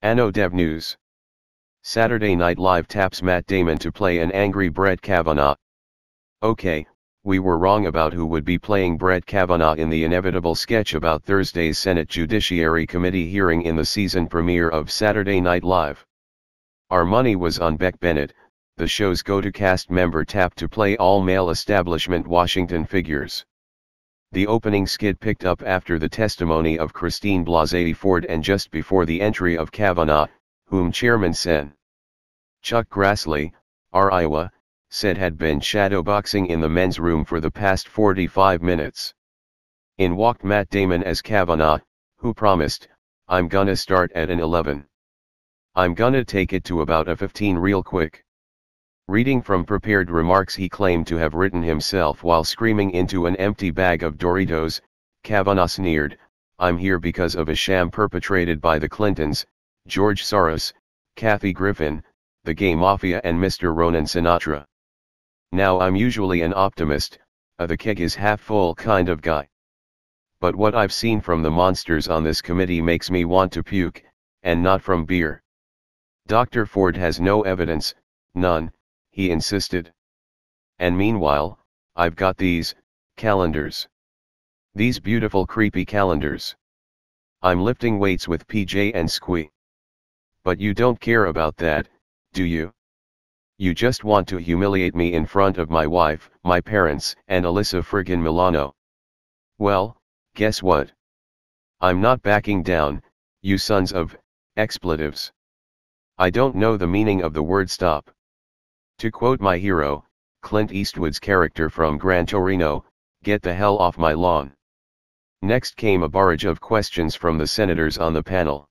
Anno Dev News. Saturday Night Live taps Matt Damon to play an angry Brett Kavanaugh. Okay, we were wrong about who would be playing Brett Kavanaugh in the inevitable sketch about Thursday's Senate Judiciary Committee hearing in the season premiere of Saturday Night Live. Our money was on Beck Bennett, the show's go-to cast member tapped to play all-male establishment Washington figures. The opening skit picked up after the testimony of Christine Blasey Ford and just before the entry of Kavanaugh, whom Chairman Sen. Chuck Grassley, R. Iowa, said had been shadowboxing in the men's room for the past 45 minutes. In walked Matt Damon as Kavanaugh, who promised, "I'm gonna start at an 11. I'm gonna take it to about a 15 real quick." Reading from prepared remarks he claimed to have written himself while screaming into an empty bag of Doritos, Kavanaugh sneered, "I'm here because of a sham perpetrated by the Clintons, George Soros, Kathy Griffin, the gay mafia and Mr. Ronan Sinatra. Now I'm usually an optimist, the keg is half full kind of guy. But what I've seen from the monsters on this committee makes me want to puke, and not from beer. Dr. Ford has no evidence, none," he insisted. "And meanwhile, I've got these calendars. These beautiful creepy calendars. I'm lifting weights with PJ and Squee. But you don't care about that, do you? You just want to humiliate me in front of my wife, my parents, and Alyssa friggin' Milano. Well, guess what? I'm not backing down, you sons of expletives. I don't know the meaning of the word stop. To quote my hero, Clint Eastwood's character from Gran Torino, get the hell off my lawn." Next came a barrage of questions from the senators on the panel.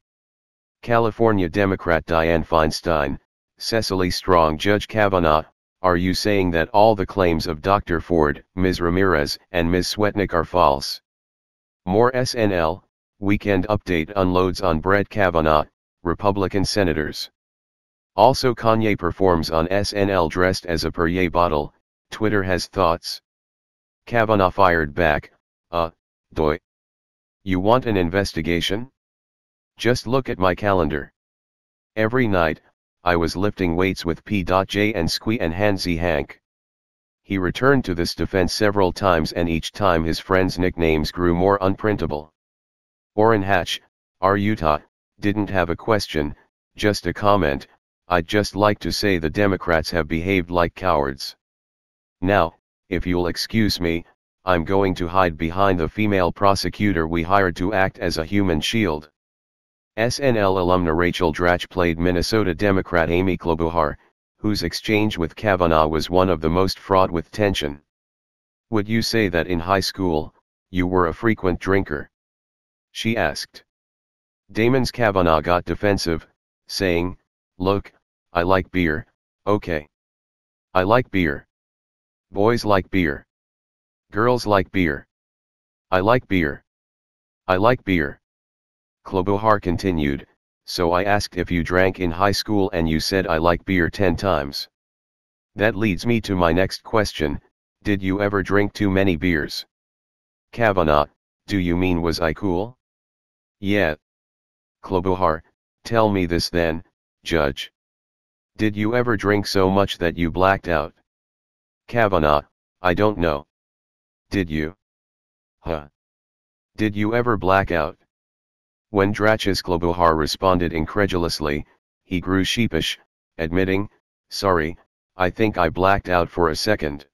California Democrat Dianne Feinstein, Cecily Strong, Judge Kavanaugh, are you saying that all the claims of Dr. Ford, Ms. Ramirez, and Ms. Swetnick are false? More SNL, Weekend Update unloads on Brett Kavanaugh, Republican senators. Also Kanye performs on SNL dressed as a Perrier bottle, Twitter has thoughts. Kavanaugh fired back, doy. You want an investigation? Just look at my calendar. Every night, I was lifting weights with P.J. and Squee and Handsy Hank. He returned to this defense several times and each time his friends' nicknames grew more unprintable. Orrin Hatch, our Utah, didn't have a question, just a comment. I'd just like to say the Democrats have behaved like cowards. Now, if you'll excuse me, I'm going to hide behind the female prosecutor we hired to act as a human shield. SNL alumna Rachel Dratch played Minnesota Democrat Amy Klobuchar, whose exchange with Kavanaugh was one of the most fraught with tension. Would you say that in high school, you were a frequent drinker? She asked. Damon's Kavanaugh got defensive, saying, "Look, I like beer, okay. I like beer. Boys like beer. Girls like beer. I like beer. I like beer." Klobuchar continued, "So I asked if you drank in high school and you said I like beer 10 times. That leads me to my next question, did you ever drink too many beers?" Kavanaugh, do you mean was I cool? Yeah. Klobuchar, tell me this then, Judge. Did you ever drink so much that you blacked out? Kavanaugh, I don't know. Did you? Huh. Did you ever black out? When Dratch's Klobuchar responded incredulously, he grew sheepish, admitting, "Sorry, I think I blacked out for a second."